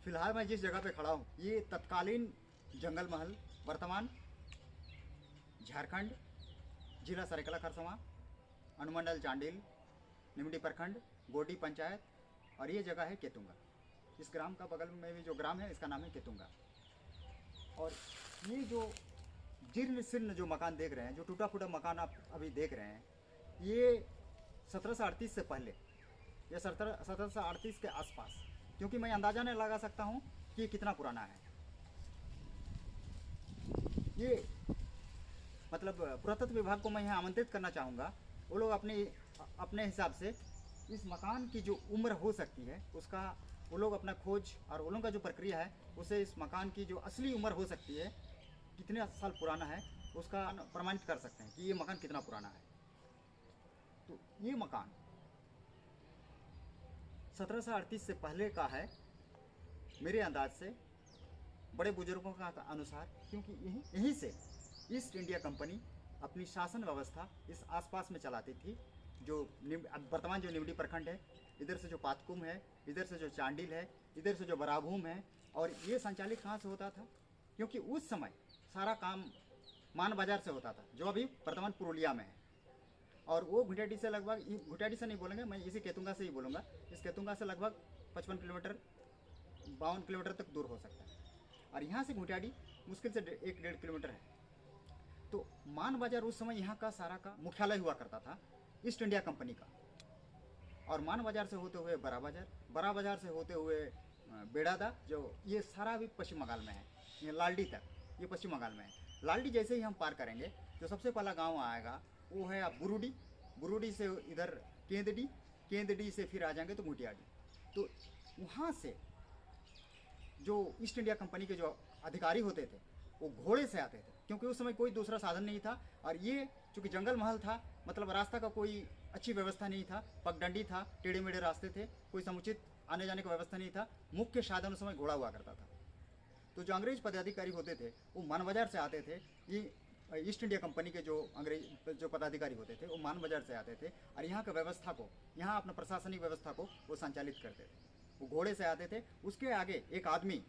फिलहाल मैं जिस जगह पे खड़ा हूँ ये तत्कालीन जंगल महल, वर्तमान झारखंड, जिला सरायकेला खरसावां, अनुमंडल चांडिल, निमडी प्रखंड, गोडी पंचायत और ये जगह है केतुंगा। इस ग्राम का बगल में भी जो ग्राम है इसका नाम है केतुंगा। और ये जो जीर्ण शीर्ण जो मकान देख रहे हैं, जो टूटा फूटा मकान आप अभी देख रहे हैं, ये 1738 से पहले या 1738 के आसपास, क्योंकि मैं अंदाज़ा नहीं लगा सकता हूँ कि ये कितना पुराना है। ये मतलब पुरातत्व विभाग को मैं यहाँ आमंत्रित करना चाहूँगा, वो लोग अपने अपने हिसाब से इस मकान की जो उम्र हो सकती है उसका वो लोग अपना खोज और वो लोगों का जो प्रक्रिया है उसे इस मकान की जो असली उम्र हो सकती है, कितने साल पुराना है, उसका प्रमाणित कर सकते हैं कि ये मकान कितना पुराना है। तो ये मकान 1738 से पहले का है मेरे अंदाज से, बड़े बुजुर्गों का अनुसार, क्योंकि यहीं से ईस्ट इंडिया कंपनी अपनी शासन व्यवस्था इस आसपास में चलाती थी। जो वर्तमान जो निमडी प्रखंड है, इधर से जो पातकुम है, इधर से जो चांडिल है, इधर से जो बराभूम है, और ये संचालित कहाँ से होता था? क्योंकि उस समय सारा काम मान बाजार से होता था, जो अभी वर्तमान पुरुलिया में है। और वो घुटियाडी से लगभग, घुटियाडी से नहीं बोलेंगे, मैं इसी केतुंगा से ही बोलूँगा, इस केतुंगा से लगभग 55 किलोमीटर 52 किलोमीटर तक दूर हो सकता है। और यहाँ से घुटियाडी मुश्किल से 1-1.5 किलोमीटर है। तो मान बाजार उस समय यहाँ का सारा का मुख्यालय हुआ करता था ईस्ट इंडिया कंपनी का। और मान बाजार से होते हुए बड़ा बाजार, बड़ा बाजार से होते हुए बेड़ादा, जो ये सारा भी पश्चिम बंगाल में है। ये लालडी तक ये पश्चिम बंगाल में है। लालडी जैसे ही हम पार करेंगे जो सबसे पहला गांव आएगा वो है आप बुरुडी, बुरुडी से इधर केंदडी, केंदडी से फिर आ जाएंगे तो घुटियाडी। तो वहाँ से जो ईस्ट इंडिया कंपनी के जो अधिकारी होते थे वो घोड़े से आते थे, क्योंकि उस समय कोई दूसरा साधन नहीं था। और ये चूँकि जंगल महल था, मतलब रास्ता का कोई अच्छी व्यवस्था नहीं था, पगडंडी था, टेढ़े मेढ़े रास्ते थे, कोई समुचित आने जाने की व्यवस्था नहीं था। मुख्य साधन उस समय घोड़ा हुआ करता था। तो जो अंग्रेज पदाधिकारी होते थे वो मान बाजार से आते थे। ये ईस्ट इंडिया कंपनी के जो अंग्रेज जो पदाधिकारी होते थे वो मान बाजार से आते थे और यहाँ की व्यवस्था को, यहाँ अपना प्रशासनिक व्यवस्था को वो संचालित करते थे। वो घोड़े से आते थे, उसके आगे एक आदमी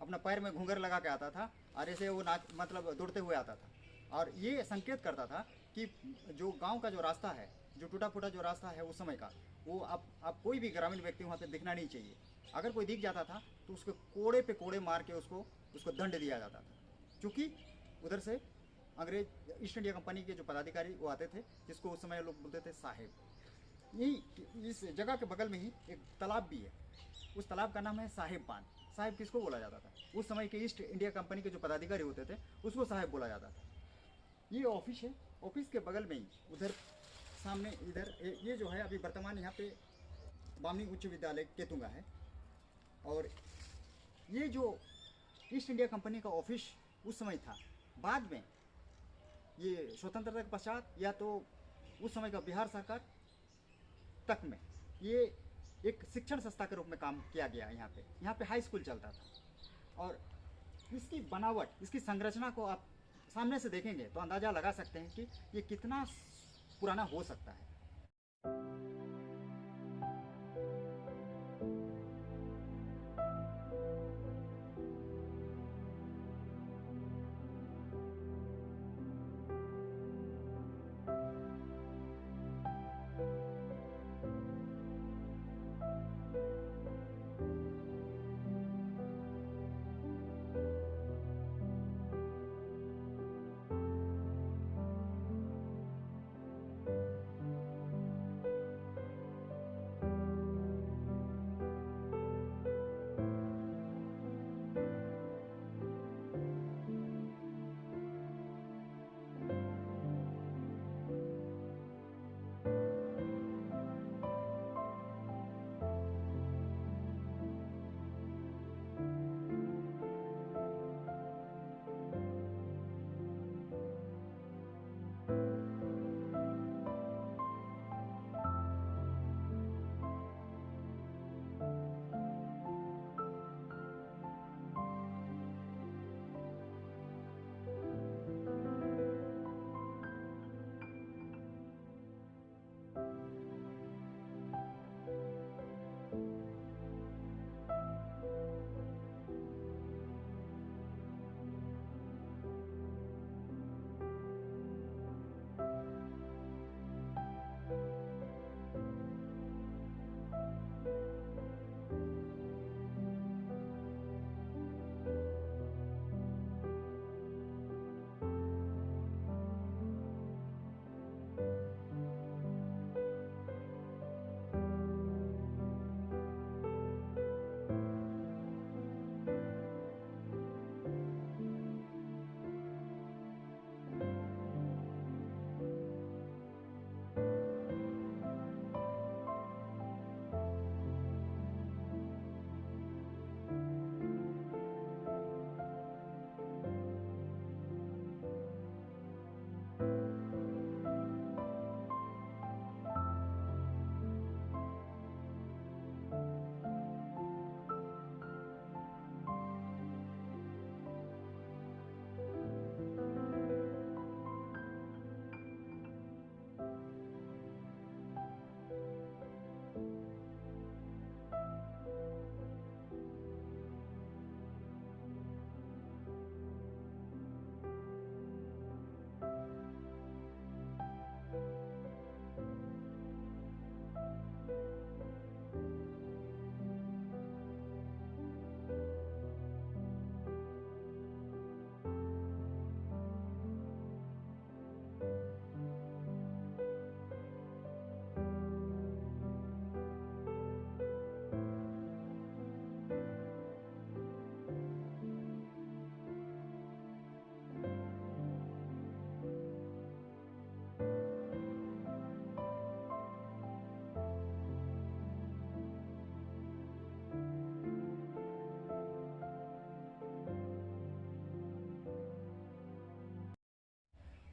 अपना पैर में घूंघर लगा के आता था और ऐसे वो नाच मतलब दौड़ते हुए आता था। और ये संकेत करता था कि जो गांव का जो रास्ता है, जो टूटा फूटा जो रास्ता है उस समय का, वो आप कोई भी ग्रामीण व्यक्ति वहाँ पे दिखना नहीं चाहिए। अगर कोई दिख जाता था तो उसके कोड़े पे कोड़े मार के उसको दंड दिया जाता था। क्योंकि उधर से अंग्रेज ईस्ट इंडिया कंपनी के जो पदाधिकारी वो आते थे, जिसको उस समय लोग बोलते थे साहेब। यही इस जगह के बगल में ही एक तालाब भी है, उस तालाब का नाम है साहेब बांध। साहेब किसको बोला जाता था? उस समय के ईस्ट इंडिया कंपनी के जो पदाधिकारी होते थे उसको साहेब बोला जाता था। ये ऑफिस है, ऑफिस के बगल में ही उधर सामने इधर ये जो है अभी वर्तमान यहाँ पे बामनी उच्च विद्यालय केतुंगा है। और ये जो ईस्ट इंडिया कंपनी का ऑफिस उस समय था, बाद में ये स्वतंत्रता के पश्चात या तो उस समय का बिहार सरकार तक में ये एक शिक्षण संस्था के रूप में काम किया गया। यहाँ पे हाई स्कूल चलता था। और इसकी बनावट, इसकी संरचना को आप सामने से देखेंगे तो अंदाज़ा लगा सकते हैं कि ये कितना पुराना हो सकता है।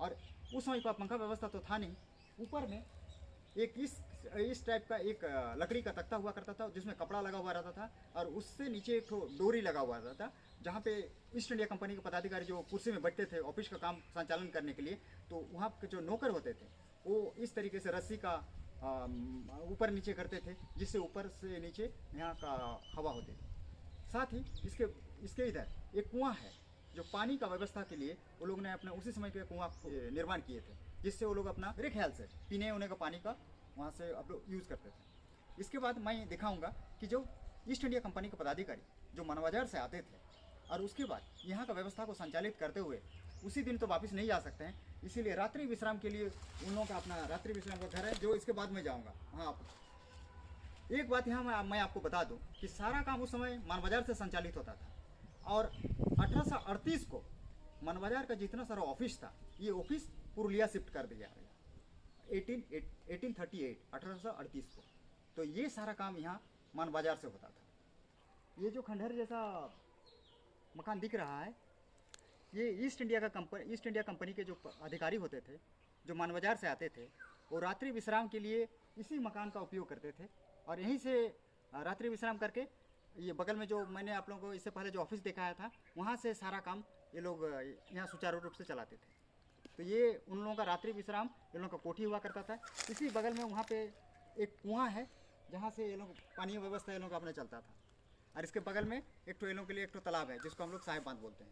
और उस समय का पंखा व्यवस्था तो था नहीं। ऊपर में एक इस टाइप का एक लकड़ी का तख्ता हुआ करता था जिसमें कपड़ा लगा हुआ रहता था, और उससे नीचे एक डोरी लगा हुआ रहता था, जहाँ पे ईस्ट इंडिया कंपनी के पदाधिकारी जो कुर्सी में बैठते थे ऑफिस का काम संचालन करने के लिए, तो वहाँ के जो नौकर होते थे वो इस तरीके से रस्सी का ऊपर नीचे करते थे, जिससे ऊपर से नीचे यहाँ का हवा होती थी। साथ ही इसके इधर एक कुआं है जो पानी का व्यवस्था के लिए वो लोग ने अपने उसी समय के कुआं निर्माण किए थे, जिससे वो लोग अपना मेरे ख्याल से पीने उन्हें का पानी का वहाँ से अब लोग यूज़ करते थे। इसके बाद मैं दिखाऊंगा कि जो ईस्ट इंडिया कंपनी के पदाधिकारी जो मनबाजार से आते थे और उसके बाद यहाँ का व्यवस्था को संचालित करते हुए उसी दिन तो वापस नहीं जा सकते हैं, इसीलिए रात्रि विश्राम के लिए उन लोगों का अपना रात्रि विश्राम का घर है, जो इसके बाद मैं जाऊँगा। हाँ, एक बात यहाँ मैं आपको बता दूँ कि सारा काम उस समय मनबाजार से संचालित होता था, और 1838 को मनबाजार का जितना सारा ऑफिस था ये ऑफिस पुरुलिया शिफ्ट कर दिया गया 1838 को। तो ये सारा काम यहाँ मनबाजार से होता था। ये जो खंडहर जैसा मकान दिख रहा है ये ईस्ट इंडिया कंपनी के जो अधिकारी होते थे जो मनबाजार से आते थे, वो रात्रि विश्राम के लिए इसी मकान का उपयोग करते थे, और यहीं से रात्रि विश्राम करके ये बगल में जो मैंने आप लोगों को इससे पहले जो ऑफिस दिखाया था वहाँ से सारा काम ये लोग यहाँ सुचारू रूप से चलाते थे। तो ये उन लोगों का रात्रि विश्राम, इन लोगों का कोठी हुआ करता था। इसी बगल में वहाँ पे एक कुआं है जहाँ से ये लोग पानी व्यवस्था ये लोग का अपने चलता था, और इसके बगल में एक तो ये लोगों के लिए एक तो तालाब है जिसको हम लोग साहेब बांध बोलते हैं।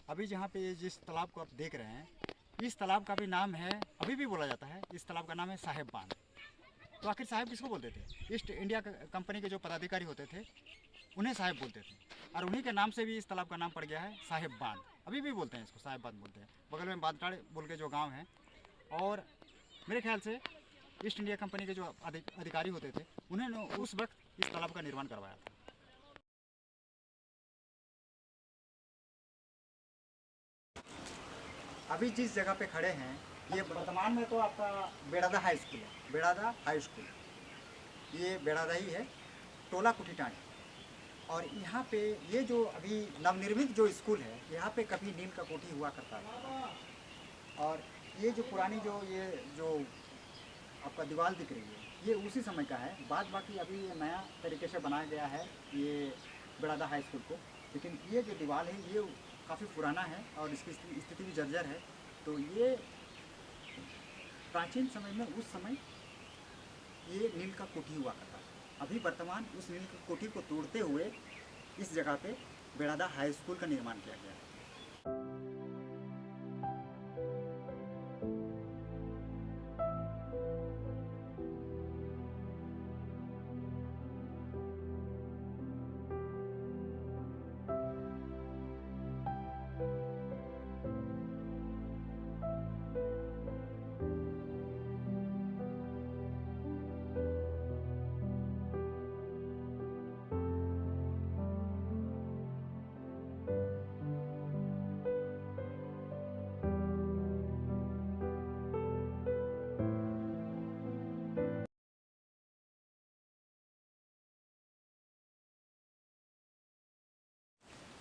अभी जहाँ पे जिस तालाब को आप देख रहे हैं इस तालाब का भी नाम है, अभी भी बोला जाता है, इस तालाब का नाम है साहेब बांध। तो आखिर साहेब किसको बोलते थे? ईस्ट इंडिया कंपनी के जो पदाधिकारी होते थे उन्हें साहेब बोलते थे, और उन्हीं के नाम से भी इस तालाब का नाम पड़ गया है साहेब बांध। अभी भी बोलते हैं इसको साहेब बांध बोलते हैं। बगल में बांधटाड़ बोल के जो गांव है, और मेरे ख्याल से ईस्ट इंडिया कंपनी के जो अधिकारी होते थे उन्होंने उस वक्त इस तालाब का निर्माण करवाया था। अभी जिस जगह पे खड़े हैं ये वर्तमान में तो आपका बेड़ादा हाई स्कूल है, बेड़ादा हाई स्कूल ये बेड़ादा ही है, टोला कुठीटाणी। और यहाँ पे ये जो अभी नवनिर्मित जो स्कूल है यहाँ पे कभी नील का कोठी हुआ करता है, और ये जो पुरानी ये जो आपका दीवार दिख रही है ये उसी समय का है। बाद बाकी अभी ये नया तरीके से बनाया गया है ये बेड़ादा हाई स्कूल को, लेकिन ये जो दीवार है ये काफ़ी पुराना है और इसकी स्थिति भी जर्जर है। तो ये प्राचीन समय में उस समय ये नील का कोठी हुआ करता था। अभी वर्तमान उस नील की कोठी को तोड़ते हुए इस जगह पे बेड़ादा हाई स्कूल का निर्माण किया गया है।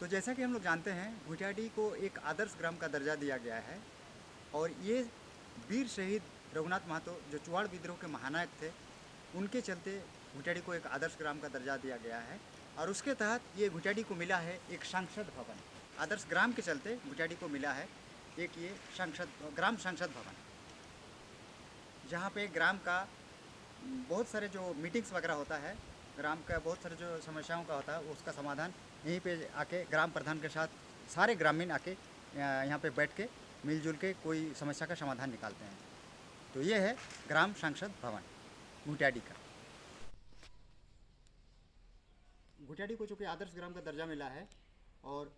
तो जैसा कि हम लोग जानते हैं घुटियाडीह को एक आदर्श ग्राम का दर्जा दिया गया है, और ये वीर शहीद रघुनाथ महतो जो चुवाड़ विद्रोह के महानायक थे उनके चलते घुटियाडीह को एक आदर्श ग्राम का दर्जा दिया गया है। और उसके तहत ये घुटियाडीह को मिला है एक सांसद भवन। आदर्श ग्राम के चलते घुटियाडीह को मिला है एक ये ग्राम सांसद भवन, जहाँ पे ग्राम का बहुत सारे जो मीटिंग्स वगैरह होता है, ग्राम का बहुत सारे जो समस्याओं का होता है उसका समाधान यहीं पे आके ग्राम प्रधान के साथ सारे ग्रामीण आके यहाँ पे बैठ के मिलजुल के कोई समस्या का समाधान निकालते हैं। तो ये है ग्राम सांसद भवन घुटियाडीह का। घुटियाडीह को चूँकि आदर्श ग्राम का दर्जा मिला है और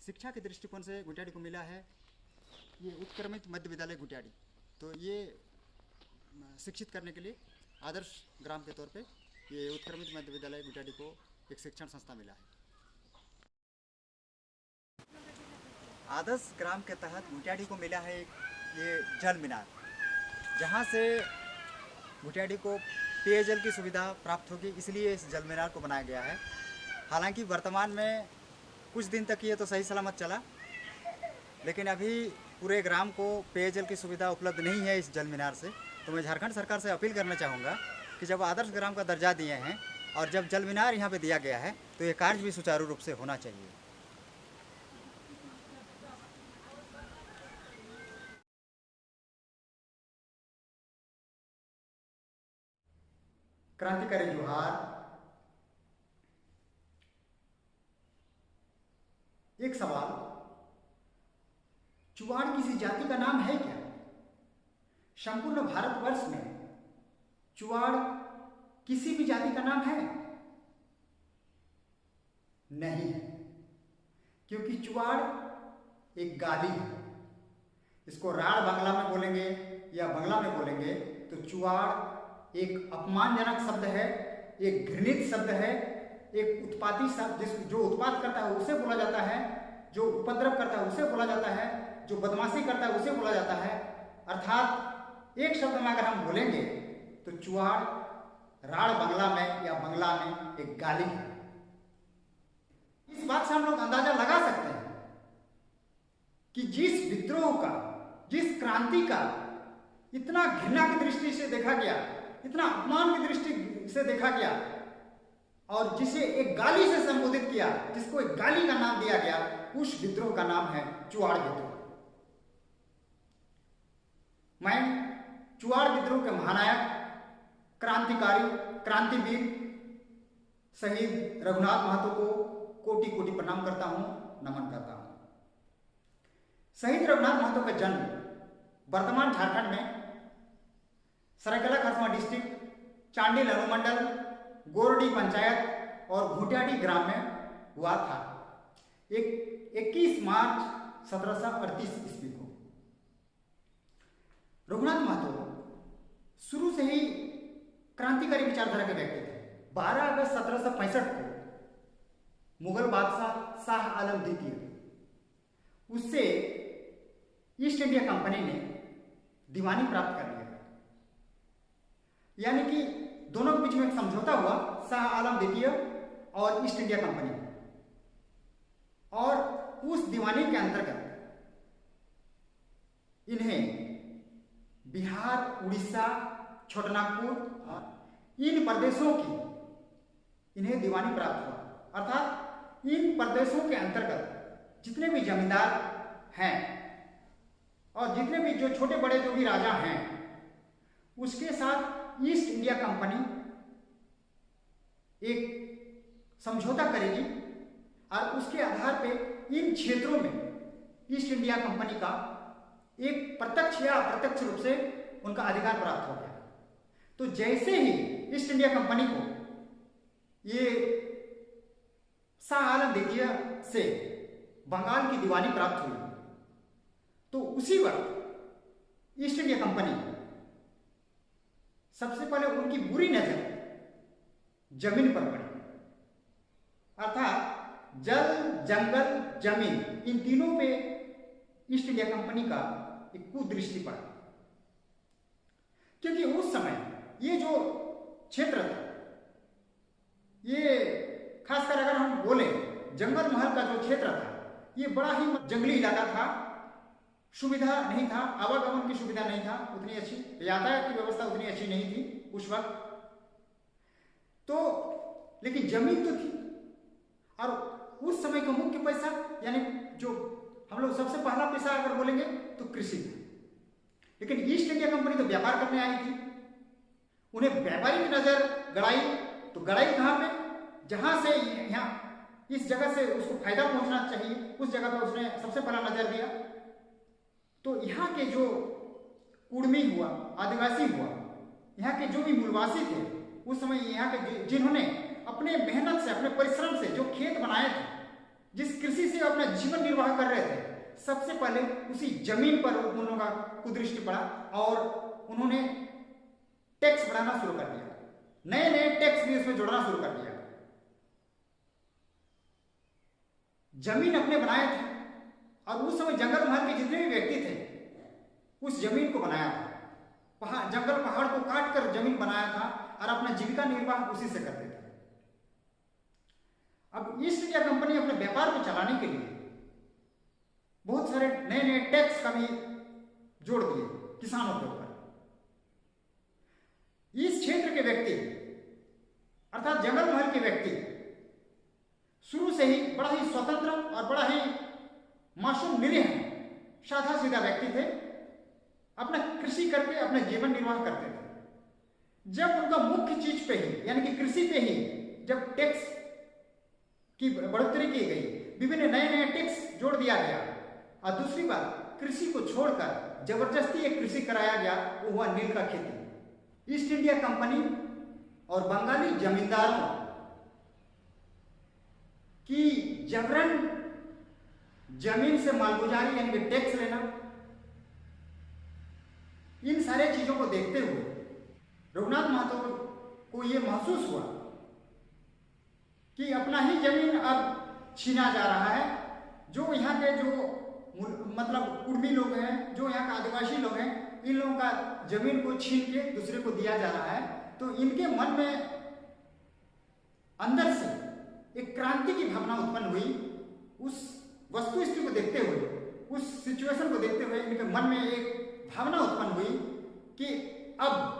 शिक्षा के दृष्टिकोण से घुटियाडीह को मिला है ये उत्क्रमित मध्य विद्यालय घुटियाडीह। तो ये शिक्षित करने के लिए आदर्श ग्राम के तौर पे ये उत्क्रमित मध्य विद्यालय घुटियाडीह को एक शिक्षण संस्था मिला है। आदर्श ग्राम के तहत घुटियाडीह को मिला है ये जल मीनार, जहाँ से घुटियाडीह को पेयजल की सुविधा प्राप्त होगी, इसलिए इस जल मीनार को बनाया गया है। हालांकि वर्तमान में कुछ दिन तक ये तो सही सलामत चला, लेकिन अभी पूरे ग्राम को पेयजल की सुविधा उपलब्ध नहीं है इस जल मीनार से। तो मैं झारखंड सरकार से अपील करना चाहूँगा कि जब आदर्श ग्राम का दर्जा दिए हैं और जब जल मीनार यहाँ पे दिया गया है तो ये कार्य भी सुचारू रूप से होना चाहिए। क्रांतिकारी जोहार। एक सवाल, चुवाड़ किसी जाति का नाम है क्या? संपूर्ण भारतवर्ष में चुवाड़ किसी भी जाति का नाम है? नहीं है, क्योंकि चुवाड़ एक गाली है। इसको राड़ बांग्ला में बोलेंगे या बांग्ला में बोलेंगे तो चुवाड़ एक अपमानजनक शब्द है, एक घृणित शब्द है, एक उत्पाती शब्द। जो उत्पात करता है उसे बोला जाता है, जो उपद्रव करता है उसे बोला जाता है, जो बदमाशी करता है उसे बोला जाता है। अर्थात एक शब्द में अगर हम बोलेंगे तो चुवाड़ राड़ बांग्ला में या बांग्ला में एक गाली है। इस बात से हम लोग अंदाजा लगा सकते हैं कि जिस विद्रोह का, जिस क्रांति का इतना घृणा की दृष्टि से देखा गया, इतना अपमान की दृष्टि से देखा गया और जिसे एक गाली से संबोधित किया, जिसको एक गाली का नाम दिया गया, उस विद्रोह का नाम है चुवाड़ विद्रोह। मैं चुवाड़ विद्रोह के महानायक, क्रांतिकारी, क्रांतिवीर शहीद रघुनाथ महतो को कोटि कोटि प्रणाम करता हूं, नमन करता हूं। शहीद रघुनाथ महतो का जन्म वर्तमान झारखंड में सरायकेला खरसावां डिस्ट्रिक्ट, चांडिल अनुमंडल, गोरडी पंचायत और घुटियाडी ग्राम में हुआ था। 21 मार्च 1738 ईस्वी को। रघुनाथ महतो शुरू से ही क्रांतिकारी विचारधारा के व्यक्ति थे। 12 अगस्त 1765 को मुगल बादशाह शाह आलम द्वितीय, उससे ईस्ट इंडिया कंपनी ने दीवानी प्राप्त कर लिया, यानी कि दोनों के बीच में एक समझौता हुआ, शाह आलम द्वितीय और ईस्ट इंडिया कंपनी। और उस दीवानी के अंतर्गत इन्हें बिहार, उड़ीसा, छोटानागपुर इन प्रदेशों की इन्हें दीवानी प्राप्त हुआ। अर्थात इन प्रदेशों के अंतर्गत जितने भी जमींदार हैं और जितने भी जो छोटे बड़े जो भी राजा हैं, उसके साथ ईस्ट इंडिया कंपनी एक समझौता करेगी और उसके आधार पे इन क्षेत्रों में ईस्ट इंडिया कंपनी का एक प्रत्यक्ष या अप्रत्यक्ष रूप से उनका अधिकार प्राप्त हो गया। तो जैसे ही ईस्ट इंडिया कंपनी को ये शाह आलम द्वितीय से बंगाल की दीवानी प्राप्त हुई, तो उसी वक्त ईस्ट इंडिया कंपनी सबसे पहले उनकी बुरी नजर जमीन पर पड़ी। अर्थात जल, जंगल, जमीन, इन तीनों पे ईस्ट इंडिया कंपनी का एक कुदृष्टि पड़ा। क्योंकि उस समय ये जो क्षेत्र था, ये खासकर अगर हम बोले जंगल महल का जो क्षेत्र था, ये बड़ा ही जंगली इलाका था, सुविधा नहीं था, आवागमन की सुविधा नहीं था उतनी अच्छी, यातायात की व्यवस्था उतनी अच्छी नहीं थी उस वक्त तो, लेकिन जमीन तो थी। और उस समय का मुख्य पैसा, यानी जो हम लोग सबसे पहला पैसा अगर बोलेंगे तो कृषि था। लेकिन ईस्ट इंडिया कंपनी तो व्यापार करने आई थी, उन्हें व्यापारी की नजर गड़ाई, तो गड़ाई कहां पे? जहां से यहाँ इस जगह से उसको फायदा पहुंचना चाहिए, उस जगह पर उसने सबसे पहला नजर दिया। तो यहाँ के जो कुड़मी हुआ, आदिवासी हुआ, यहाँ के जो भी मूलवासी थे उस समय, यहाँ के जिन्होंने अपने मेहनत से, अपने परिश्रम से जो खेत बनाए थे, जिस कृषि से अपना जीवन निर्वाह कर रहे थे, सबसे पहले उसी जमीन पर उन लोगों का कुदृष्टि पड़ा और उन्होंने टैक्स बढ़ाना शुरू कर दिया, नए नए टैक्स भी उसमें जोड़ना शुरू कर दिया। जमीन अपने बनाए थे और उस समय जंगल महल के जितने भी व्यक्ति थे उस जमीन को बनाया था, पहाड़, जंगल पहाड़ को काट कर जमीन बनाया था और अपना जीविका निर्वाह उसी से करते थे। अब ईस्ट इंडिया कंपनी अपने व्यापार को चलाने के लिए बहुत सारे नए नए नए टैक्स का भी जोड़ दिए किसानों के ऊपर। इस क्षेत्र के व्यक्ति अर्थात जंगल महल के व्यक्ति शुरू से ही बड़ा ही स्वतंत्र और बड़ा ही मासूम निरीह साधा सीधा व्यक्ति थे। अपना कृषि करके अपना जीवन निर्वाह करते थे। जब उनका मुख्य चीज पे ही यानी कि कृषि पे ही जब टैक्स की बढ़ोतरी की गई, विभिन्न नए नए टैक्स जोड़ दिया गया, और दूसरी बात कृषि को छोड़कर जबरदस्ती एक कृषि कराया गया, वो हुआ नील का खेती। ईस्ट इंडिया कंपनी और बंगाली जमींदारों की जबरन जमीन से मालगुजारी यानी कि टैक्स लेना, इन सारे चीजों को देखते हुए रघुनाथ महतो को यह महसूस हुआ कि अपना ही जमीन अब छीना जा रहा है। जो यहाँ के जो मतलब कुर्मी लोग हैं, जो यहाँ का आदिवासी लोग हैं, इन लोगों का जमीन को छीन के दूसरे को दिया जा रहा है। तो इनके मन में अंदर से एक क्रांति की भावना उत्पन्न हुई। उस वस्तु स्थिति को देखते हुए, उस सिचुएशन को देखते हुए इनके मन में एक भावना उत्पन्न हुई कि अब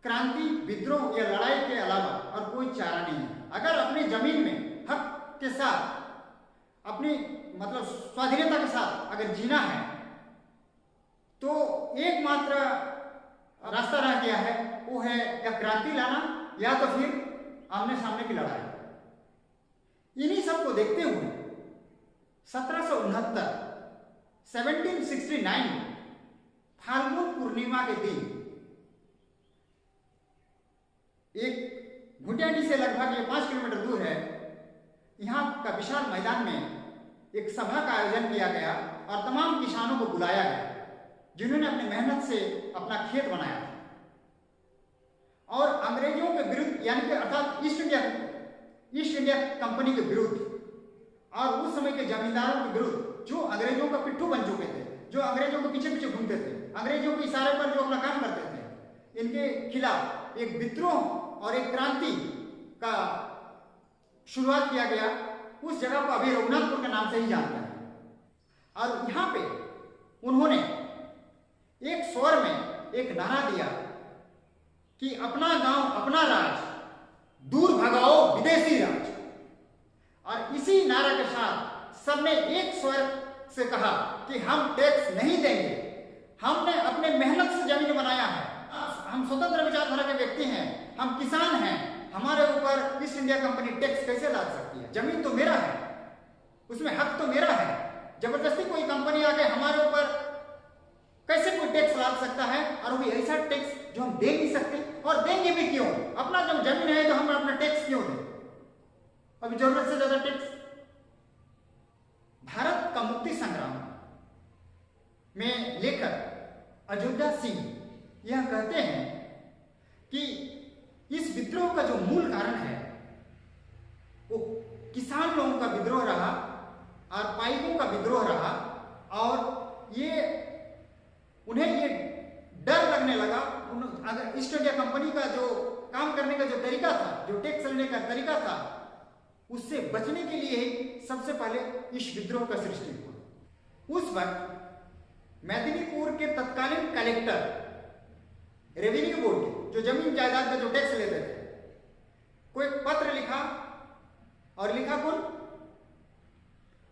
क्रांति, विद्रोह या लड़ाई के अलावा और कोई चारा नहीं है। अगर अपनी जमीन में हक के साथ, अपनी मतलब स्वाधीनता के साथ अगर जीना है तो एकमात्र रास्ता रह गया है, वो है या क्रांति लाना या तो फिर आमने सामने की लड़ाई। इन्हीं सब को देखते हुए 1769 फाल्गुन पूर्णिमा के दिन एक घुटियाडी से लगभग 5 किलोमीटर दूर है, यहाँ का विशाल मैदान में एक सभा का आयोजन किया गया और तमाम किसानों को बुलाया गया जिन्होंने अपनी मेहनत से अपना खेत बनाया था। और अंग्रेजों के विरुद्ध यानी कि अर्थात ईस्ट इंडिया कंपनी के विरुद्ध और उस समय के जमींदारों के विरुद्ध, जो अंग्रेजों का पिट्ठू बन चुके थे, जो अंग्रेजों के पीछे पीछे घूमते थे, अंग्रेजों के इशारे पर जो अपना काम करते थे, इनके खिलाफ एक विद्रोह और एक क्रांति का शुरुआत किया गया। उस जगह को अभी रघुनाथपुर के नाम से ही जानते हैं। और यहाँ पे उन्होंने एक स्वर में एक नारा दिया कि अपना गांव अपना राज, दूर भगाओ विदेशी राज। और इसी नारा के साथ सबने एक स्वर से कहा कि हम टैक्स नहीं देंगे, हमने अपने मेहनत से जमीन बनाया है, हम स्वतंत्र विचारधारा के व्यक्ति हैं, हम किसान हैं, हमारे ऊपर ईस्ट इंडिया कंपनी टैक्स कैसे ला सकती है? जमीन तो मेरा है, उसमें हक तो मेरा है, जबरदस्ती कोई कंपनी आके हमारे ऊपर कैसे कोई टैक्स ला सकता है? और वो ऐसा टैक्स जो हम दे नहीं सकते, और देंगे भी क्यों? अपना जब जमीन है तो हम अपना टैक्स क्यों दें? अभी जरूरत से ज्यादा टैक्स। भारत का मुक्ति संग्राम में लेकर अयोध्या सिंह यह कहते हैं कि इस विद्रोह का जो मूल कारण है वो किसान लोगों का विद्रोह रहा और पाइकों का विद्रोह रहा। और ये उन्हें ये डर लगने लगा, अगर ईस्ट इंडिया कंपनी का जो काम करने का जो तरीका था, जो टैक्स लेने का तरीका था, उससे बचने के लिए सबसे पहले इस विद्रोह का सृष्टि हुआ। उस वक्त मेदिनीपुर के तत्कालीन कलेक्टर रेवेन्यू बोर्ड के जो जमीन जायदाद का जो टैक्स लेते थे, कोई पत्र लिखा, और लिखा कौन?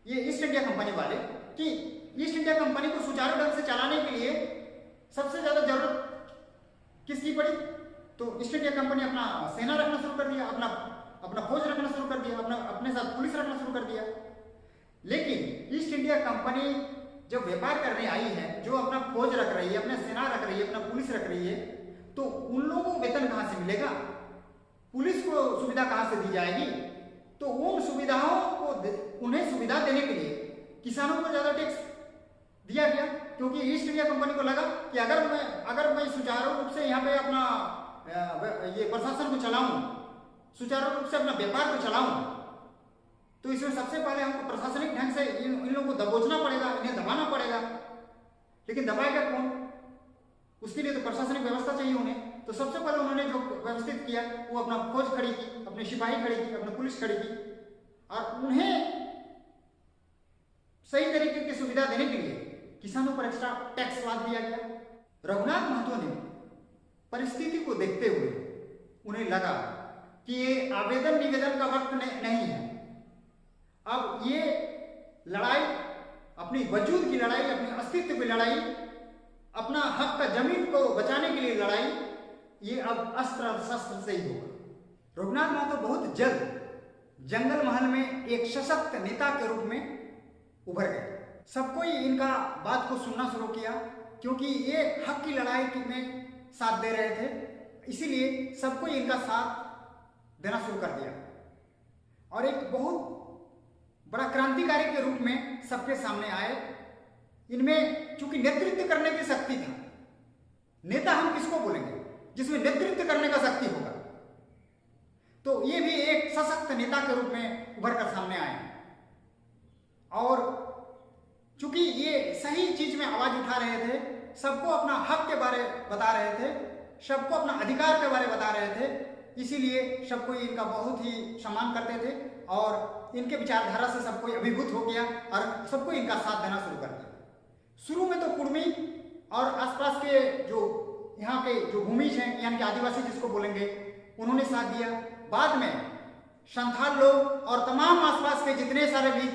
ये ईस्ट इंडिया कंपनी वाले, कि ईस्ट इंडिया कंपनी को सुचारू ढंग से चलाने के लिए सबसे ज्यादा जरूरत किसकी पड़ी? तो ईस्ट इंडिया कंपनी अपना सेना रखना शुरू कर दिया, अपना फौज रखना शुरू कर दिया, अपने साथ पुलिस रखना शुरू कर दिया। लेकिन ईस्ट इंडिया कंपनी जब व्यापार करने आई है, जो अपना फौज रख रही है, अपना सेना रख रही है, अपना पुलिस रख रही है, तो उन लोगों को वेतन कहां से मिलेगा? पुलिस को सुविधा कहां से दी जाएगी? तो उन सुविधाओं को उन्हें सुविधा देने के लिए किसानों को ज्यादा टैक्स दिया गया, क्योंकि ईस्ट इंडिया कंपनी को लगा कि अगर मैं सुचारू रूप से यहाँ पे अपना ये प्रशासन को चलाऊं, सुचारू रूप से अपना व्यापार को चलाऊं, तो इसमें सबसे पहले हमको प्रशासनिक ढंग से इन लोगों को दबोचना पड़ेगा, इन्हें दबाना पड़ेगा। लेकिन दबाएगा कौन? उसके लिए तो प्रशासनिक व्यवस्था चाहिए उन्हें। तो सबसे पहले उन्होंने जो व्यवस्थित किया वो अपना फौज खड़ी की, अपने सिपाही खड़ी की, अपनी पुलिस खड़ी की, और उन्हें सही तरीके की सुविधा देने के लिए किसानों पर एक्स्ट्रा टैक्स लाद दिया गया। रघुनाथ महतो ने परिस्थिति को देखते हुए उन्हें लगा कि ये आवेदन निवेदन का वक्त नहीं है, अब ये लड़ाई, अपनी वजूद की लड़ाई, अपने अस्तित्व की लड़ाई, अपना हक का जमीन को बचाने के लिए लड़ाई, ये अब अस्त्र शस्त्र से ही होगा। रघुनाथ महतो बहुत जल्द जंगल महल में एक सशक्त नेता के रूप में उभर गए। सबको ही इनका बात को सुनना शुरू किया, क्योंकि ये हक की लड़ाई में साथ दे रहे थे, इसीलिए सबको इनका साथ देना शुरू कर दिया और एक बहुत बड़ा क्रांतिकारी के रूप में सबके सामने आए। इनमें चूंकि नेतृत्व करने की शक्ति था, नेता हम किसको बोलेंगे जिसमें नेतृत्व करने का शक्ति होगा, तो ये भी एक सशक्त नेता के रूप में उभर कर सामने आए और चूंकि ये सही चीज में आवाज उठा रहे थे, सबको अपना हक के बारे बता रहे थे, सबको अपना अधिकार के बारे बता रहे थे, इसीलिए सबको इनका बहुत ही सम्मान करते थे और इनके विचारधारा से सबको अभिभूत हो गया और सबको इनका साथ देना शुरू कर दिया। शुरू में तो कुर्मी और आसपास के जो यहाँ के जो भूमिज हैं, यानी कि आदिवासी जिसको बोलेंगे, उन्होंने साथ दिया। बाद में संथाल लोग और तमाम आसपास के जितने सारे भी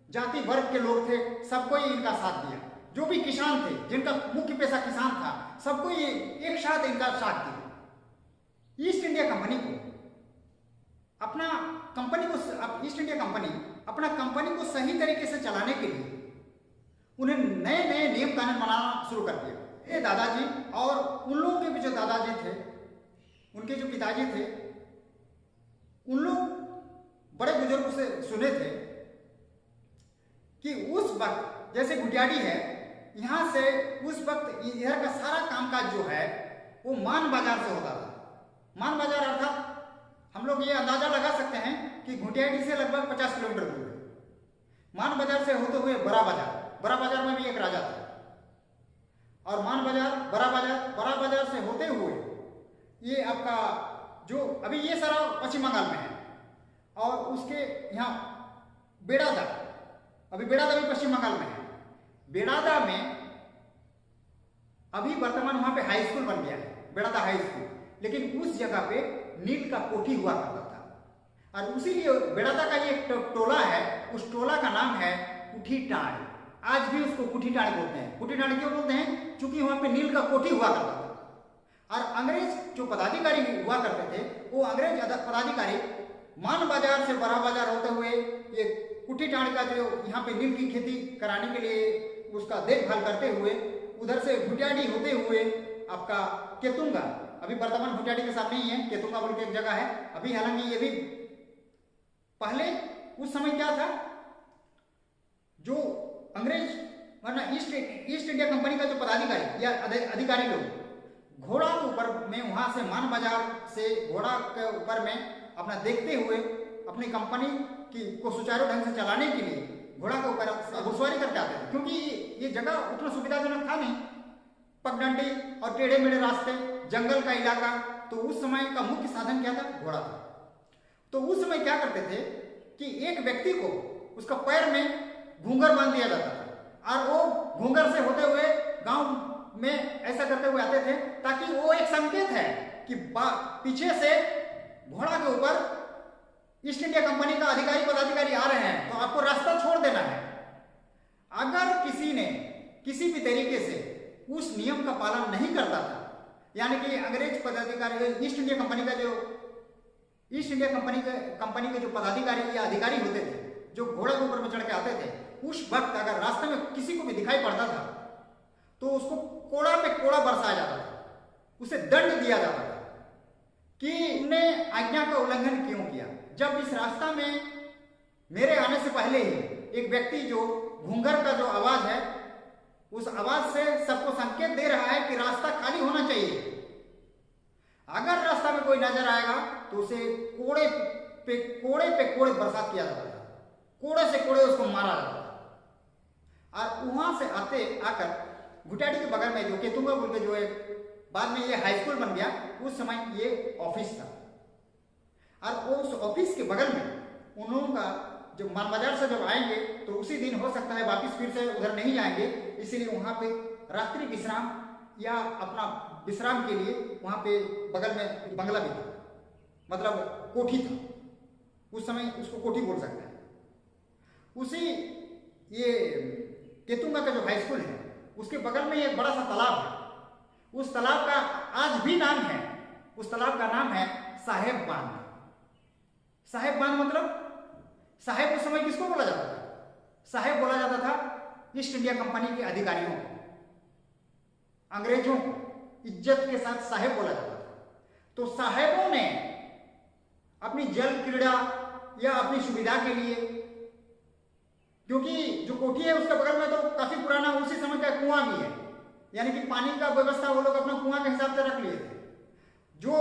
जाति वर्ग के लोग थे, सबको ही इनका साथ दिया। जो भी किसान थे, जिनका मुख्य पेशा किसान था, सबको ये एक साथ इनका साथ दिया। ईस्ट इंडिया कंपनी को अपना ईस्ट इंडिया कंपनी अपना कंपनी को सही तरीके से चलाने के लिए उन्हें नए नए नियम कानून बनाना शुरू कर दिया। ये दादाजी और उन लोगों के भी जो दादाजी थे, उनके जो पिताजी थे, उन लोग बड़े बुजुर्गों से सुने थे कि उस वक्त जैसे गुटियाडी है, यहाँ से उस वक्त इधर का सारा कामकाज जो है वो मान बाजार से होता था। मान बाजार अर्थात हम लोग ये अंदाजा लगा सकते हैं कि घुटियाडी से लगभग 50 किलोमीटर दूर है। मान बाजार से होते हुए बड़ा बाजार में भी एक राजा था और मान बाजार बड़ा बाजार से होते हुए ये आपका जो अभी ये सारा पश्चिम बंगाल में है और उसके यहाँ बेड़ादा, अभी बेड़ादा भी पश्चिम बंगाल में है। बेड़ादा में अभी वर्तमान वहां पे हाई स्कूल बन गया है, बेड़ादा हाई स्कूल, लेकिन उस जगह पे नील का कोठी हुआ करता था और उसीलिए बेड़ादा का ये टोला है, उस टोला का नाम है कुठीटाड़। आज भी उसको कुठीटाड़ बोलते हैं। कुठीटाड़ क्यों बोलते हैं? क्योंकि वहां पे नील का कोठी हुआ करता था और अंग्रेज जो पदाधिकारी हुआ करते थे, वो अंग्रेज पदाधिकारी मान बाजार से बड़ा बाजार होते हुए ये कुठीटाड़ का जो यहाँ पे नील की खेती कराने के लिए उसका देखभाल करते हुए उधर से घुटियाडी होते हुए आपका केतुंगा, अभी वर्तमान घुटियाडी के सामने ही है, केतुंगा बोल के एक जगह है। अभी हालांकि ये भी पहले उस समय क्या था, जो अंग्रेज वरना ईस्ट इंडिया कंपनी का जो पदाधिकारी या अधिकारी लोग घोड़ा के ऊपर में वहां से मान बाजार से घोड़ा के ऊपर में अपना देखते हुए अपनी कंपनी को सुचारू ढंग से चलाने के लिए घोड़ा के ऊपर घुड़सवारी करके आते थे, क्योंकि ये जगह उतना सुविधाजनक था नहीं, पगडंडी और टेढ़े मेढ़े रास्ते, जंगल का इलाका, तो उस समय का मुख्य साधन क्या था? घोड़ा था। तो उस समय क्या करते थे कि एक व्यक्ति को उसका पैर में घूंघर बांध दिया जाता था और वो घूंघर से होते हुए गांव में ऐसा करते हुए आते थे, ताकि वो एक संकेत है कि पीछे से घोड़ा के ऊपर ईस्ट इंडिया कंपनी का अधिकारी पदाधिकारी आ रहे हैं, तो आपको रास्ता छोड़ देना है। अगर किसी ने किसी भी तरीके से उस नियम का पालन नहीं करता था, यानी कि अंग्रेज पदाधिकारी ईस्ट इंडिया कंपनी के जो पदाधिकारी या अधिकारी होते थे, जो घोड़े के ऊपर में चढ़ के आते थे, उस वक्त अगर रास्ते में किसी को भी दिखाई पड़ता था तो उसको कोड़ा पे कोड़ा बरसाया जाता था, उसे दंड दिया जाता था कि उसने आज्ञा का उल्लंघन क्यों किया। जब इस रास्ता में मेरे आने से पहले ही एक व्यक्ति जो घूंघर का जो आवाज है, उस आवाज से सबको संकेत दे रहा है कि रास्ता खाली होना चाहिए, अगर रास्ता में कोई नजर आएगा तो उसे कोड़े पे कोड़े बरसात किया जाता था, कोड़े से कोड़े उसको मारा जाता था। और वहां से आकर घुटियाडी के बगल में जो केतुंगा बोल के जो है बाद में ये हाई स्कूल बन गया, उस समय ये ऑफिस था और उस ऑफिस के बगल में उन लोगों का जब माल बाजार से जब आएंगे तो उसी दिन हो सकता है वापिस फिर से उधर नहीं जाएंगे, इसीलिए वहाँ पे रात्रि विश्राम या अपना विश्राम के लिए वहाँ पे बगल में बंगला भी था, मतलब कोठी था, उस समय उसको कोठी बोल सकते हैं। उसी ये केतुंगा का जो हाई स्कूल है उसके बगल में एक बड़ा सा तालाब है, उस तालाब का आज भी नाम है, उस तालाब का नाम है साहेब बांध। साहेब बांध मतलब साहेब उस समय किसको बोला जाता था? साहेब बोला जाता था ईस्ट इंडिया कंपनी के अधिकारियों को, अंग्रेजों को इज्जत के साथ साहेब बोला जाता था। तो साहेबों ने अपनी जल क्रीड़ा या अपनी सुविधा के लिए, क्योंकि जो कोठी है उसके बगल में तो काफी पुराना उसी समय का कुआं भी है, यानी कि पानी का व्यवस्था वो लोग अपना कुआं के हिसाब से रख लिए थे। जो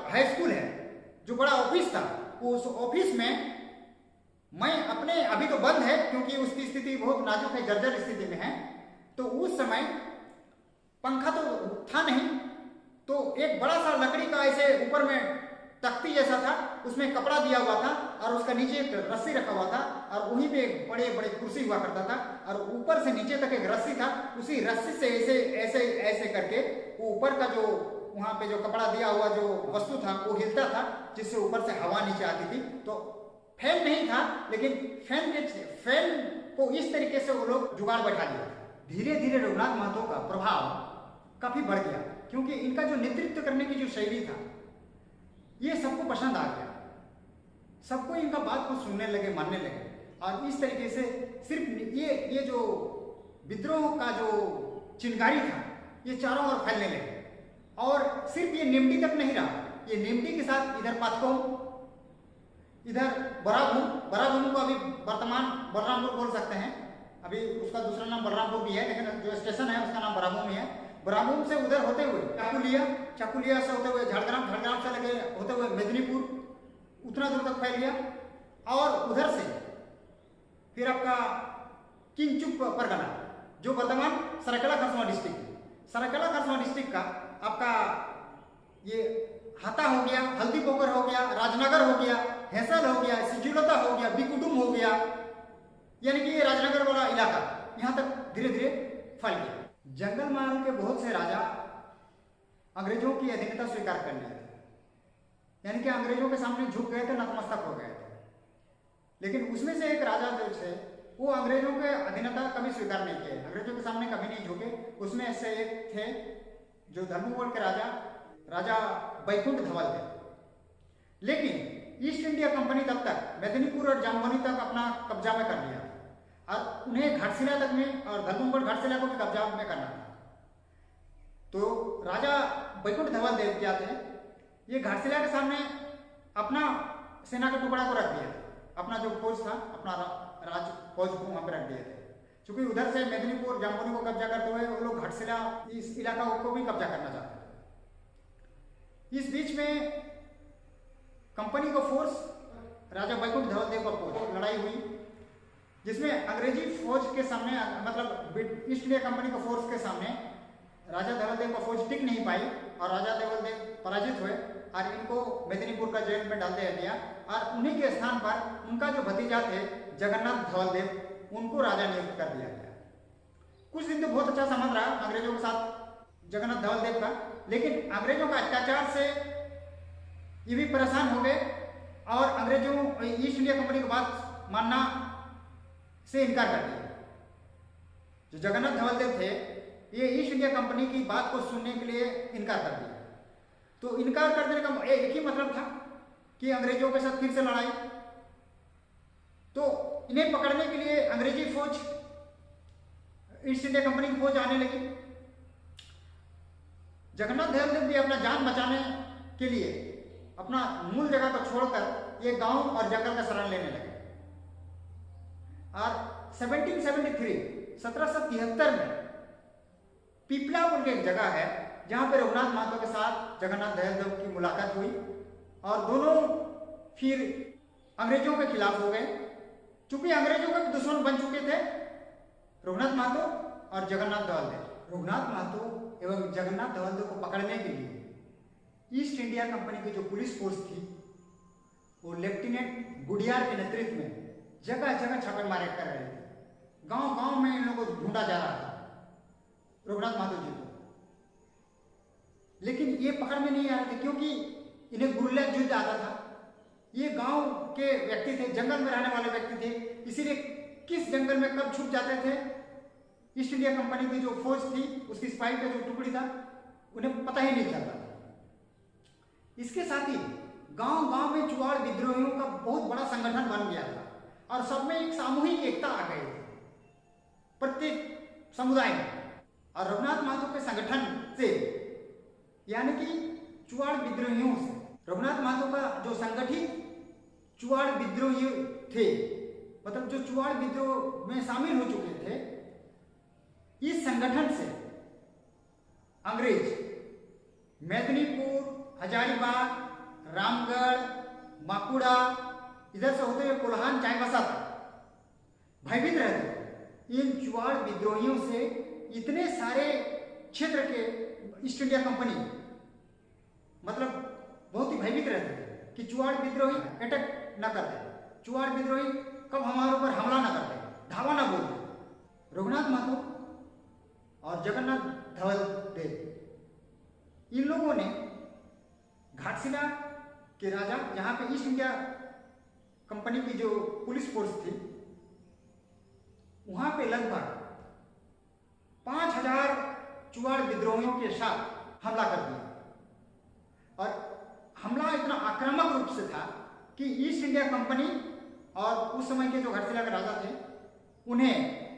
हाई स्कूल है, जो बड़ा ऑफिस था, उस ऑफिस में मैं अपने, अभी तो बंद है क्योंकि उसकी स्थिति बहुत नाजुक है, जर्जर स्थिति में है, तो उस समय पंखा तो था नहीं, तो एक बड़ा सा लकड़ी का ऐसे ऊपर में तख्ती जैसा था, उसमें कपड़ा दिया हुआ था और उसका नीचे एक रस्सी रखा हुआ था और वहीं पे एक बड़े बड़े कुर्सी हुआ करता था और ऊपर से नीचे तक एक रस्सी था, उसी रस्सी से ऐसे ऐसे ऐसे करके वो ऊपर का जो वहां पे जो कपड़ा दिया हुआ जो वस्तु था वो हिलता था, जिससे ऊपर से हवा नीचे आती थी। तो फैन नहीं था, लेकिन फैन को इस तरीके से वो लोग जुगाड़ बैठा लिया। धीरे धीरे रघुनाथ महतो का प्रभाव काफी बढ़ गया, क्योंकि इनका जो नेतृत्व करने की जो शैली था ये सबको पसंद आ गया, सबको इनका बात को सुनने लगे, मानने लगे। और इस तरीके से सिर्फ ये जो विद्रोह का जो चिंगारी था ये चारों ओर फैलने लगे। और सिर्फ ये निमटी तक नहीं रहा, ये निमटी के साथ इधर पातकों, इधर बराभूम को अभी वर्तमान बलरामपुर बोल सकते हैं, अभी उसका दूसरा नाम बलरामपुर भी है, लेकिन जो स्टेशन है उसका नाम बराभूम ही है। बराभूम से उधर होते हुए चाकुलिया से होते हुए झाड़ग्राम से लगे होते हुए मेदिनीपुर, उतना दूर तक फैल गया। और उधर से फिर आपका किंगचुप परगना, जो वर्तमान सरायकेला खरसावां डिस्ट्रिक्ट है, सरायकेला खरसावां डिस्ट्रिक्ट का आपका ये हाता हो गया, हल्दी पोखर हो गया, राजनगर हो गया, हैसल हो गया, सिजुलता हो गया, बिकुटुम हो गया, यानी कि ये राजनगर वाला इलाका यहाँ तक धीरे धीरे फैल गया। जंगल महल के बहुत से राजा अंग्रेजों की अधीनता स्वीकार कर लिए थे, यानी कि अंग्रेजों के सामने झुक गए थे, नतमस्तक हो गए थे। लेकिन उसमें से एक राजा जो थे वो अंग्रेजों के अधीनता कभी स्वीकार नहीं किए, अंग्रेजों के सामने कभी नहीं झुके। उसमें से एक थे जो धर्मगढ़ के राजा बैकुंठ धवल थे। लेकिन ईस्ट इंडिया कंपनी तब तक मेदिनीपुर और जामबनी तक अपना कब्जा में कर लिया और उन्हें घाटशिला तक में और धर्मगढ़ घाटशिला को भी कब्जा में करना था। तो राजा बैकुंठ धवल देव क्या थे, ये घाटशिला के सामने अपना सेना के टुकड़ा को रख दिया था, अपना जो फौज था, अपना राज फौज को वहां पर रख दिए थे। क्योंकि उधर से मेदिनीपुर जामबनी को कब्जा करते हुए वो लोग घाटशिला इस इलाका को भी कब्जा करना चाहते थे। इस बीच में कंपनी का फोर्स, राजा बैकुंठ धवल देव का फोर्स लड़ाई हुई, जिसमें अंग्रेजी फौज के सामने, मतलब ईस्ट इंडिया कंपनी का फोर्स के सामने राजा धवल देव का फौज टिक नहीं पाई और राजा धवल देव पराजित हुए और इनको मेदिनीपुर का जेल में डाल दिया गया। और उन्हीं के स्थान पर उनका जो भतीजा थे जगन्नाथ धवल देव, उनको राजा नियुक्त कर दिया गया। कुछ दिन तो बहुत अच्छा संबंध रहा अंग्रेजों के साथ जगन्नाथ धवल देव का, लेकिन अंग्रेजों का अत्याचार से ये भी परेशान हो गए और अंग्रेजों ईस्ट इंडिया कंपनी की बात मानना से इनकार कर दिया। जो जगन्नाथ धवल देव थे ये ईस्ट इंडिया कंपनी की बात को सुनने के लिए इनकार कर दिया। तो इनकार कर देने का एक ही मतलब था कि अंग्रेजों के साथ फिर से लड़ाई। तो इन्हें पकड़ने के लिए अंग्रेजी फौज, ईस्ट इंडिया कंपनी की फौज आने लगी। जगन्नाथ धवल देव भी अपना जान बचाने के लिए अपना मूल जगह को छोड़कर ये गांव और जंगल का शरण लेने लगे। और 1773 में पीपला बोल के एक जगह है जहां पे रघुनाथ महतो के साथ जगन्नाथ धवल देव की मुलाकात हुई और दोनों फिर अंग्रेजों के खिलाफ हो गए। चूंकि अंग्रेजों के दुश्मन बन चुके थे रघुनाथ महतो और जगन्नाथ धवल देव। रघुनाथ महतो एवं जगन्नाथ धवल देव को पकड़ने के लिए ईस्ट इंडिया कंपनी की जो पुलिस फोर्स थी वो लेफ्टिनेंट गुडियार के नेतृत्व में जगह जगह छापेमारी कर रहे थे, गांव गांव में इन लोगों को ढूंढा जा रहा था रघुनाथ महतो जी को, लेकिन ये पकड़ में नहीं आ रहे थे क्योंकि इन्हें गुरिल्ला युद्ध आता था। ये गांव के व्यक्ति थे, जंगल में रहने वाले व्यक्ति थे, इसीलिए किस जंगल में कब छुप जाते थे ईस्ट इंडिया कंपनी की जो फौज थी, उसकी सिपाही का जो टुकड़ी था, उन्हें पता ही नहीं चलता था। इसके साथ ही गांव गांव में चुआड़ विद्रोहियों का बहुत बड़ा संगठन बन गया था और सब में एक सामूहिक एकता आ गई थी प्रत्येक समुदाय में। और रघुनाथ महतो के संगठन से, यानी कि चुआड़ विद्रोहियों से, रघुनाथ महतो का जो संगठित चुआड़ विद्रोही थे, मतलब जो चुआड़ विद्रोह में शामिल हो चुके थे, इस संगठन से अंग्रेज मेदिनीपुर, हजारीबाग, रामगढ़, माकुड़ा, इधर से होते हुए कोल्हान, चाईबासा तक भयभीत रहते थे। इन चुआड़ विद्रोहियों से इतने सारे क्षेत्र के ईस्ट इंडिया कंपनी मतलब बहुत ही भयभीत रहते थे कि चुआड़ विद्रोही अटैक न कर दे, चुआड़ विद्रोही कब हमारे ऊपर हमला न कर दे, धावा न बोल दे। रघुनाथ महतो और जगन्नाथ धवल देव, इन लोगों ने घाटशिला के राजा, जहां पे ईस्ट इंडिया कंपनी की जो पुलिस फोर्स थी, वहां पे लगभग 5000 चुआड़ विद्रोहियों के साथ हमला कर दिया। और हमला इतना आक्रामक रूप से था कि ईस्ट इंडिया कंपनी और उस समय के जो घाटशिला के राजा थे, उन्हें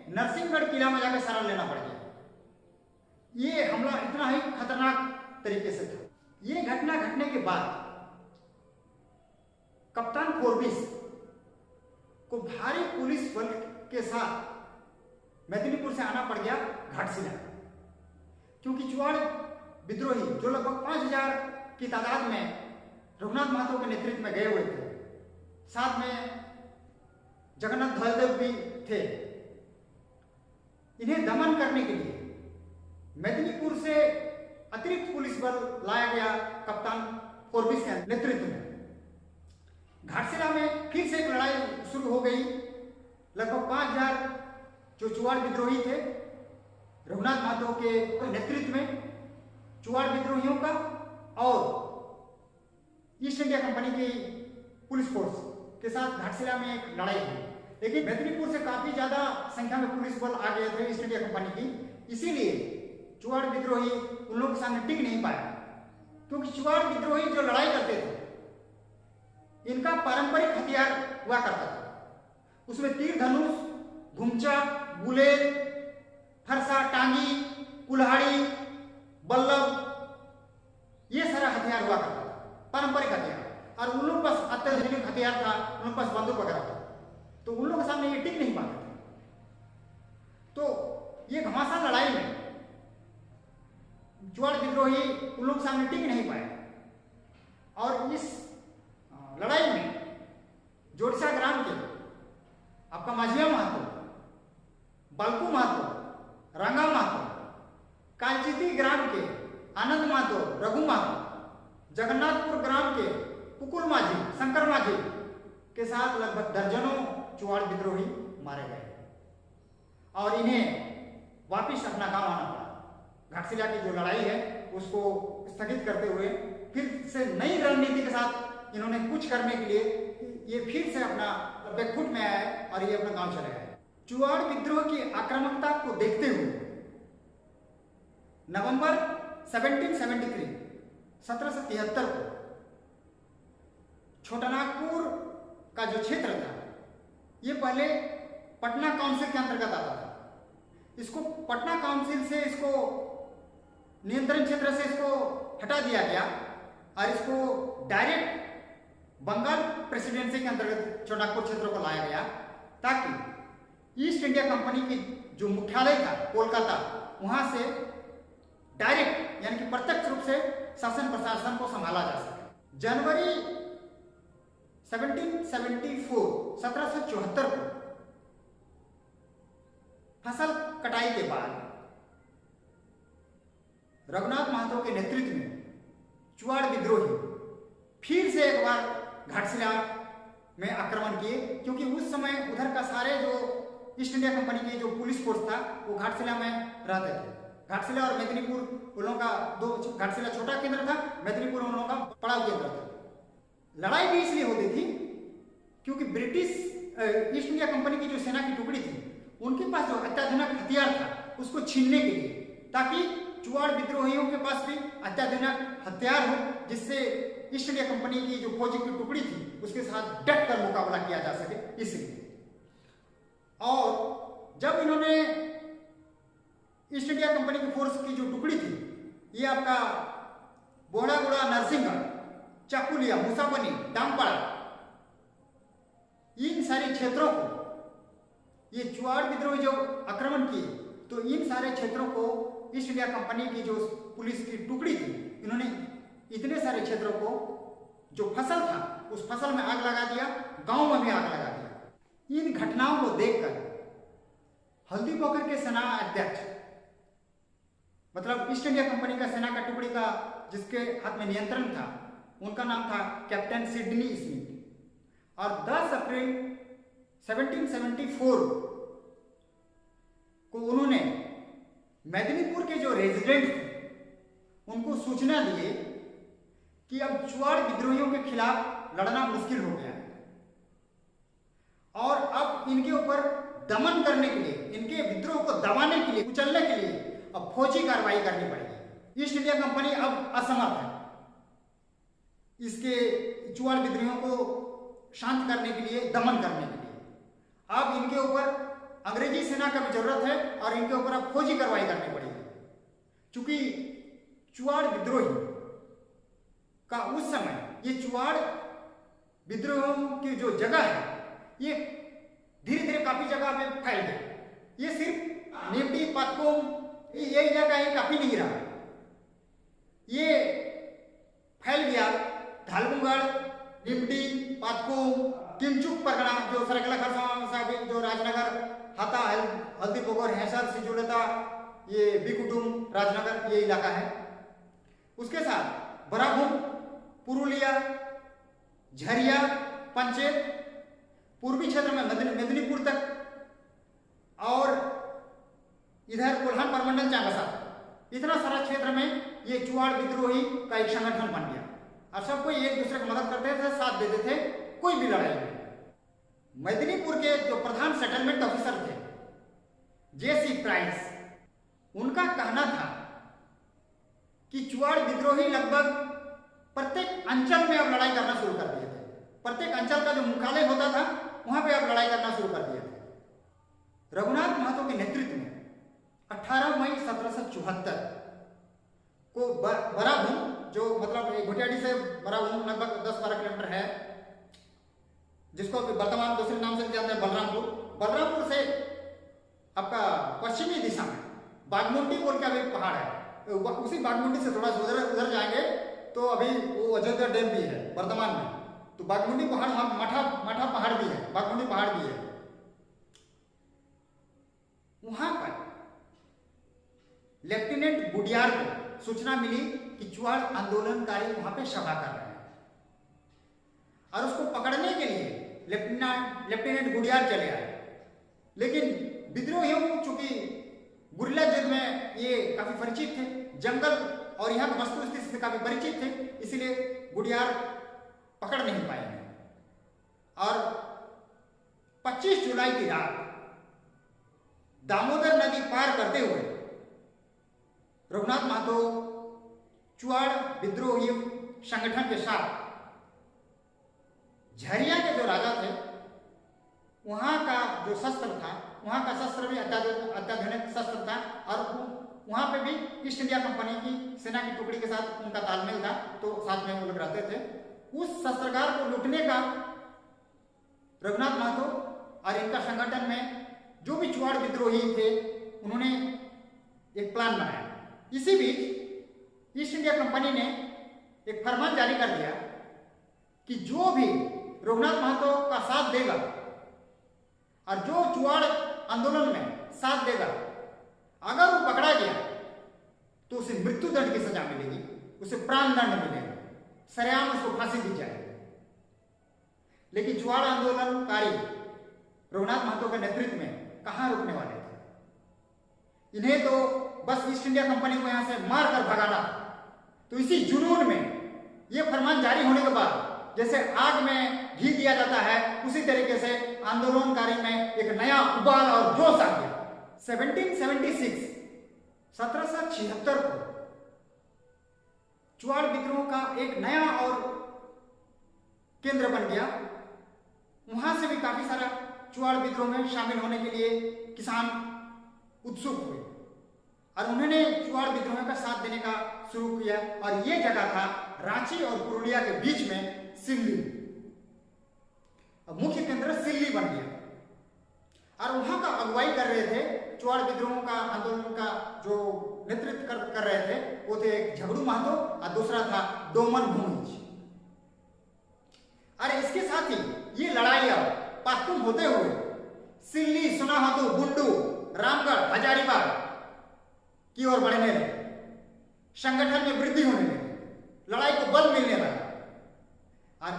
नरसिंहगढ़ किला में जाकर शरण लेना पड़ गया। ये हमला इतना ही खतरनाक तरीके से था। ये घटना घटने के बाद कप्तान फोर्बिस को भारी पुलिस बल के साथ मेदिनीपुर से आना पड़ गया घाटशिला, क्योंकि चुआड़ विद्रोही जो लगभग 5000 की तादाद में रघुनाथ महतो के नेतृत्व में गए हुए थे, साथ में जगन्नाथ धवलदेव भी थे, इन्हें दमन करने के लिए मेदिनीपुर से अतिरिक्त पुलिस बल लाया गया कप्तान फोर्बिस के नेतृत्व में। घाटशिला में फिर से एक लड़ाई शुरू हो गई। लगभग 5000 जो चुआड़ विद्रोही थे, रघुनाथ महतो के नेतृत्व में चुआड़ विद्रोहियों का और ईस्ट इंडिया कंपनी की पुलिस फोर्स के साथ घाटशिला में एक लड़ाई हुई। लेकिन मेदिनीपुर से काफी ज्यादा संख्या में पुलिस बल आ गए थे ईस्ट इंडिया कंपनी की, इसीलिए चुआड़ विद्रोही उन लोगों के सामने टिक नहीं पाया। क्योंकि चुआड़ विद्रोही जो लड़ाई करते थे, इनका पारंपरिक हथियार हुआ करता था, उसमें तीर धनुष, घुमचा, गुलेल, फरसा, टांगी, कुल्हाड़ी, बल्लभ, ये सारा हथियार हुआ करता था, पारंपरिक हथियार। और उन लोगों के पास अत्याधुनिक हथियार था, उन लोगों के पास बंदूक वगैरह था, तो उन लोगों के सामने ये टिक नहीं पाते थे। तो ये घमासान लड़ाई में चुआड़ विद्रोही उन लोगों के सामने टिक नहीं पाए और इस लड़ाई में जोड़सा ग्राम के आपका माझिया महतो, बालकू महतो, रंगा महतो, कालचिती ग्राम के आनंद महतो, रघु महतो, जगन्नाथपुर ग्राम के कुकुल माझी, शंकर माझी के साथ लगभग दर्जनों चुआड़ विद्रोही मारे गए और इन्हें वापिस अपना गांव आना पड़ा। घाटशिला की जो लड़ाई है उसको स्थगित करते हुए फिर से नई रणनीति के साथ इन्होंने कुछ करने के लिए ये फिर से अपना बैकफुट में आए और ये अपना गांव चले गए। चुआड़ विद्रोह की आक्रामकता को देखते हुए नवंबर 1773 को छोटानागपुर का जो क्षेत्र था, ये पहले पटना काउंसिल के अंतर्गत आता था। इसको पटना काउंसिल से इसको नियंत्रण क्षेत्र से इसको हटा दिया गया और इसको डायरेक्ट बंगाल प्रेसिडेंसी के अंतर्गत छोटानागपुर क्षेत्र को लाया गया, ताकि ईस्ट इंडिया कंपनी की जो मुख्यालय था कोलकाता, वहां से डायरेक्ट यानी कि प्रत्यक्ष रूप से शासन प्रशासन को संभाला जा सके। जनवरी 1774 को फसल कटाई के बाद रघुनाथ महतो के नेतृत्व में चुआड़ विद्रोही फिर से एक बार घाटशिला में आक्रमण किए, क्योंकि उस समय उधर का सारे जो ईस्ट इंडिया कंपनी की जो पुलिस फोर्स था वो घाटशिला में रहते थे। घाटशिला और मेदिनीपुर उन लोगों का दो, घाटशिला छोटा केंद्र था, मेदिनीपुर उन लोगों का बड़ा केंद्र था। लड़ाई भी इसलिए होती थी क्योंकि ब्रिटिश ईस्ट इंडिया कंपनी की जो सेना की टुकड़ी थी उनके पास जो अत्याधुनिक हथियार था उसको छीनने के लिए, ताकि चुआड़ विद्रोहियों के पास भी अत्याधुनिक हथियार हो, जिससे ईस्ट इंडिया कंपनी की जो फौजी की टुकड़ी थी उसके साथ डट कर मुकाबला किया जा सके, इसलिए। और जब इन्होंने ईस्ट इंडिया कंपनी की फोर्स की जो टुकड़ी थी, ये आपका बोड़ागुड़ा, नरसिंहगढ़, चाकुलिया, मुसाबनी, डामपाड़ा, इन सारे क्षेत्रों को ये चुआड़ विद्रोही जो आक्रमण किए, तो इन सारे क्षेत्रों को ईस्ट इंडिया कंपनी की जो पुलिस की टुकड़ी थी, इन्होंने इतने सारे क्षेत्रों को, जो फसल था उस फसल में आग लगा दिया, गांव में भी आग लगा दिया। इन घटनाओं को देखकर हल्दी पोखर के सेना अध्यक्ष, मतलब ईस्ट इंडिया कंपनी का सेना का टुकड़ी का जिसके हाथ में नियंत्रण था, उनका नाम था कैप्टन सिडनी स्मिथ, और 10 अप्रैल 1774 को उन्होंने मेदिनीपुर के जो रेजिडेंट थे उनको सूचना दिए कि अब चुआड़ विद्रोहियों के खिलाफ लड़ना मुश्किल हो गया है और अब इनके ऊपर दमन करने के लिए, इनके विद्रोह को दबाने के लिए, कुचलने के लिए अब फौजी कार्रवाई करनी पड़ेगी। ईस्ट इंडिया कंपनी अब असमर्थ है इसके चुआड़ विद्रोहियों को शांत करने के लिए, दमन करने के लिए। अब इनके ऊपर अंग्रेजी सेना का भी जरूरत है और इनके ऊपर अब फौजी कार्रवाई करनी पड़ेगी, क्योंकि चुआड़ विद्रोही का उस समय, ये चुआड़ विद्रोहियों की जो जगह है ये धीरे धीरे काफी जगह पे फैल गई। ये सिर्फ निमटी, पातकोम, ये इलाका ही काफी नहीं रहा, ये फैल गया ढालगुंगड़, निमटी, पातकोम, किमचुक परगना, जो सरायकेला खरसावां, जो राजनगर, हाता, हल्दी पोखर, हैसर, सिजुलता, ये बिकुटुम, राजनगर, ये इलाका है। उसके साथ बराभूम, पुरुलिया, झरिया, पंचेत, पूर्वी क्षेत्र में मेदिनीपुर तक, और इधर कोल्हान परमंडल, चांगसा, इतना सारा क्षेत्र में ये चुआड़ विद्रोही का एक संगठन बन गया और सब कोई एक दूसरे को मदद करते थे, साथ देते थे, कोई भी लड़ाई नहीं। मेदिनीपुर के जो प्रधान सेटलमेंट ऑफिसर थे जेसी प्राइस, उनका कहना था कि चुआड़ विद्रोही लगभग प्रत्येक अंचल में अब लड़ाई करना शुरू कर दिए थे। प्रत्येक अंचल का जो मुख्यालय होता था वहां पे अब लड़ाई करना शुरू कर दिए थे। रघुनाथ महतो के नेतृत्व में 18 मई 1774 को बराभूम, जो मतलब घोटियाडी से बराभूम लगभग 10-12 किलोमीटर है, जिसको वर्तमान दूसरे नाम से जानते हैं बलरामपुर, बलरामपुर से आपका पश्चिमी दिशा में बागमुंडी बोल के अभी पहाड़ है, उसी बागमुंडी से थोड़ा सा उधर जाएंगे तो अभी वो अयोध्या डैम भी है वर्तमान में, तो बागमुंडी पहाड़, वहां माठा पहाड़ भी है, बागमुंडी पहाड़ भी है। वहां पर लेफ्टिनेंट गुडियार को सूचना मिली कि चुआड़ आंदोलनकारी वहां पे सभा कर रहे हैं और उसको पकड़ने के लिए लेफ्टिनेंट गुडियार चले आए। लेकिन विद्रोहियों को चूंकि गुरिल्ला युद्ध में ये काफी परिचित थे, जंगल और यहाँ की वस्तु स्थिति से काफी परिचित थे, इसलिए गुडियार पकड़ नहीं पाए और 25 जुलाई की रात दामोदर नदी पार करते हुए रघुनाथ महतो चुआड़ विद्रोही संगठन के साथ झरिया के जो राजा थे वहां का जो शस्त्र था, वहां का शस्त्र भी अत्याधुनिक शस्त्र था और वहां पे भी ईस्ट इंडिया कंपनी की सेना की टुकड़ी के साथ उनका तालमेल था, तो साथ में वो लोग रहते थे। उस शस्त्रगार को लूटने का रघुनाथ महतो और इनका संगठन में जो भी चुआड़ विद्रोही थे उन्होंने एक प्लान बनाया। इसी बीच ईस्ट इंडिया कंपनी ने एक फरमान जारी कर दिया कि जो भी रघुनाथ महतो का साथ देगा और जो चुआड़ आंदोलन में साथ देगा, अगर वो पकड़ा गया तो उसे मृत्यु दंड की सजा मिलेगी, उसे प्राण दंड मिलेगा, सरेआम उसको फांसी दी जाएगी। लेकिन चुआड़ आंदोलनकारी रघुनाथ महतो के नेतृत्व में कहाँ रुकने वाले थे। इन्हें तो बस ईस्ट इंडिया कंपनी को यहां से मार कर भगाना। तो इसी जुनून में यह फरमान जारी होने के बाद जैसे आग में घी दिया जाता है, उसी तरीके से आंदोलनकारी में एक नया उबाल और जोश आ गया। 1776 1776 को चुआड़ विद्रोह का एक नया और केंद्र बन गया। वहां से भी काफी सारा चुआड़ विद्रोह में शामिल होने के लिए किसान उत्सुक हुए और उन्होंने चुआड़ विद्रोह का साथ देने का शुरू किया। और यह जगह था रांची और पुरुलिया के बीच में सिल्ली। मुख्य केंद्र सिल्ली बन गया और वहां का अगुवाई कर रहे थे, चुआड़ विद्रोह का आंदोलन का जो नेतृत्व कर रहे थे वो थे एक झगड़ू महतो और दूसरा था डोमन भूमिज। और इसके साथ ही ये लड़ाइयां पाक्कुम होते हुए सिल्ली, सुनाहतू, बुंडू, रामगढ़, हजारीबाग की ओर बढ़ने लगे। संगठन में वृद्धि होने लगी, लड़ाई को बल मिलने लगा। और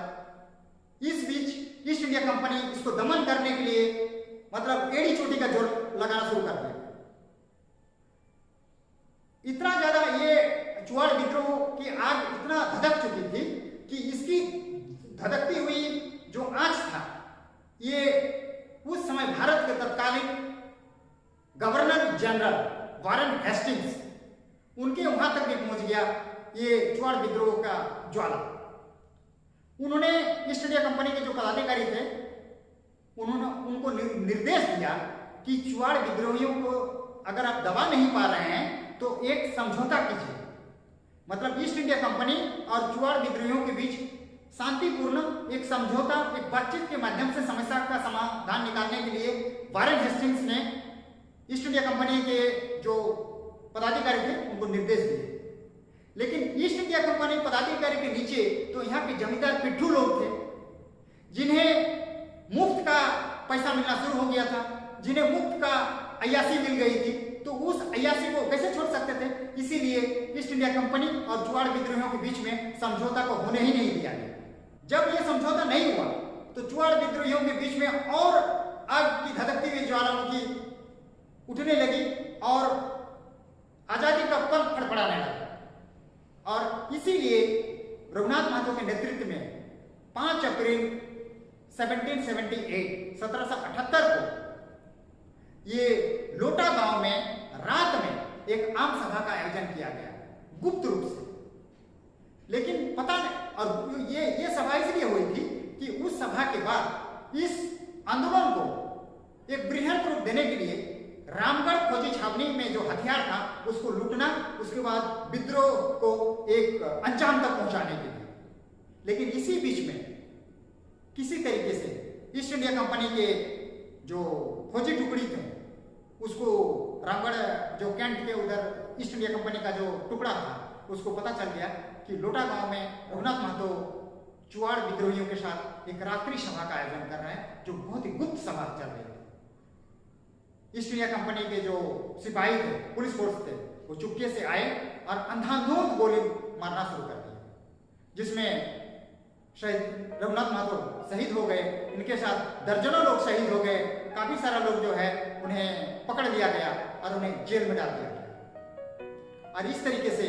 इस बीच ईस्ट इंडिया कंपनी इसको दमन करने के लिए मतलब एड़ी चोटी का जोर लगाना शुरू कर दिया। इतना ज्यादा ये चुआड़ विद्रोह की आग इतना धधक चुकी थी कि इसकी धधकती हुई जो आंच था ये उस समय भारत के तत्कालीन गवर्नर जनरल वारन हेस्टिंग्स उनके वहां तक भी पहुंच गया ये चुआड़ विद्रोह का ज्वाला। उन्होंने ईस्ट इंडिया कंपनी के जो पदाधिकारी थे उन्होंने उनको निर्देश दिया कि चुआड़ विद्रोहियों को अगर आप दबा नहीं पा रहे हैं तो एक समझौता कीजिए। मतलब ईस्ट इंडिया कंपनी और चुआड़ विद्रोहियों के बीच शांतिपूर्ण एक समझौता, एक बातचीत के माध्यम से समस्या का समाधान निकालने के लिए वारन हेस्टिंग्स ने ईस्ट इंडिया कंपनी के जो पदाधिकारी थे उनको निर्देश दिए। लेकिन ईस्ट इंडिया कंपनी पदाधिकारी के नीचे तो यहाँ के जमींदार पिट्ठू लोग थे जिन्हें मुफ्त का पैसा मिलना शुरू हो गया था, जिन्हें मुफ्त का अय्यासी मिल गई थी। तो उस अय्यासी को कैसे छोड़ सकते थे, इसीलिए ईस्ट इंडिया कंपनी और चुआड़ विद्रोहियों के बीच में समझौता को होने ही नहीं दिया गया। जब यह समझौता नहीं हुआ तो चुआड़ विद्रोहियों के बीच में और आग की धधकती हुई ज्वालामुखी उठने लगी और आजादी का पंख फड़फड़ाने लगा। और इसीलिए रघुनाथ महतो के नेतृत्व में 5 अप्रैल 1778 को ये लोटा गांव में रात में एक आम सभा का आयोजन किया गया गुप्त रूप से। लेकिन पता नहीं, और ये सभा इसलिए हुई थी कि उस सभा के बाद इस आंदोलन को एक बृहद रूप देने के लिए रामगढ़ फौजी छावनी में जो हथियार था उसको लूटना, उसके बाद विद्रोह को एक अंजाम तक पहुंचाने के लिए। लेकिन इसी बीच में किसी तरीके से ईस्ट इंडिया कंपनी के जो फौजी टुकड़ी थे उसको रामगढ़ जो कैंट के उधर ईस्ट इंडिया कंपनी का जो टुकड़ा था उसको पता चल गया कि लोटा गांव में रघुनाथ महतो चुआड़ विद्रोहियों के साथ एक रात्रि सभा का आयोजन कर रहे हैं, जो बहुत ही गुप्त सभा चल रही थी। ईस्ट इंडिया कंपनी के जो सिपाही थे, पुलिस फोर्स थे, वो चुपके से आए और अंधाधुंध गोली मारना शुरू कर दी, जिसमें शहीद रघुनाथ महतो शहीद हो गए। इनके साथ दर्जनों लोग शहीद हो गए। काफी सारा लोग जो है उन्हें पकड़ लिया गया और उन्हें जेल में डाल दिया गया। और इस तरीके से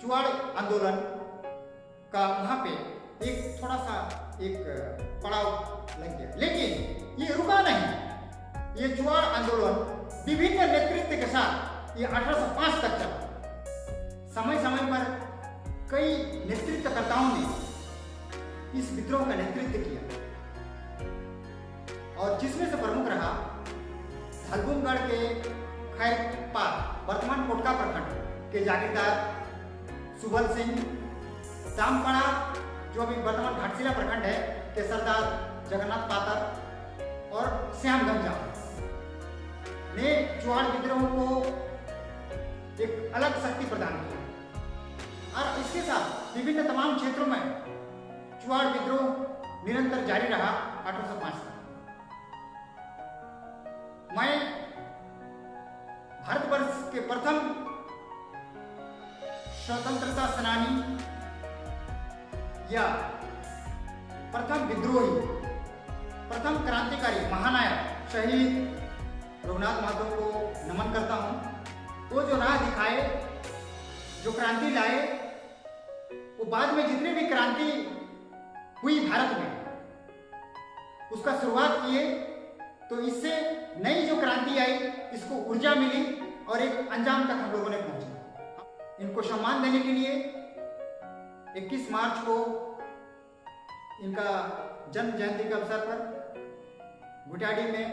चुआड़ आंदोलन का वहां पे एक थोड़ा सा एक पड़ाव लग गया। लेकिन ये रुका नहीं। ये चुआड़ आंदोलन विभिन्न नेतृत्व के साथ ये 1805 तक चला। समय समय पर कई नेतृत्वकर्ताओं ने इस विद्रोह का नेतृत्व किया और जिसमें से प्रमुख रहा हल्बुमगढ़ के खैरपात वर्तमान कोटका प्रखंड के जागीरदार सुबल सिंह, दामपड़ा जो अभी वर्तमान घाटशिला प्रखंड है के सरदार जगन्नाथ पातर और श्याम गंजा ने चुआड़ विद्रोह को एक अलग शक्ति प्रदान किया। और इसके साथ विभिन्न तमाम क्षेत्रों में चुआड़ विद्रोह निरंतर जारी रहा 1805 तक। मैं भारतवर्ष के प्रथम स्वतंत्रता सेनानी या प्रथम विद्रोही, प्रथम क्रांतिकारी महानायक शहीद रघुनाथ महतो को नमन करता हूँ। वो जो राह दिखाए, जो क्रांति लाए, वो बाद में जितने भी क्रांति हुई भारत में, उसका शुरुआत किए, तो इससे नई जो क्रांति आई, इसको ऊर्जा मिली और एक अंजाम तक हम लोगों ने पहुंचा। इनको सम्मान देने के लिए 21 मार्च को इनका जन्म जयंती के अवसर पर गुटियाडी में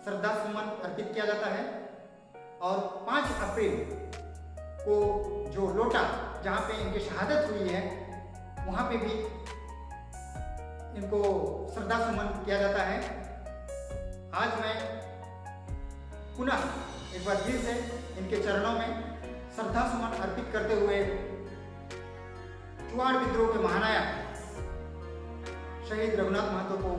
श्रद्धा सुमन अर्पित किया जाता है और 5 अप्रैल को जो लोटा जहाँ पे इनकी शहादत हुई है, वहाँ पे भी इनको श्रद्धा सुमन किया जाता है। आज मैं पुनः एक बार फिर से इनके चरणों में श्रद्धा सुमन अर्पित करते हुए चुआड़ विद्रोह के महानायक शहीद रघुनाथ महतो को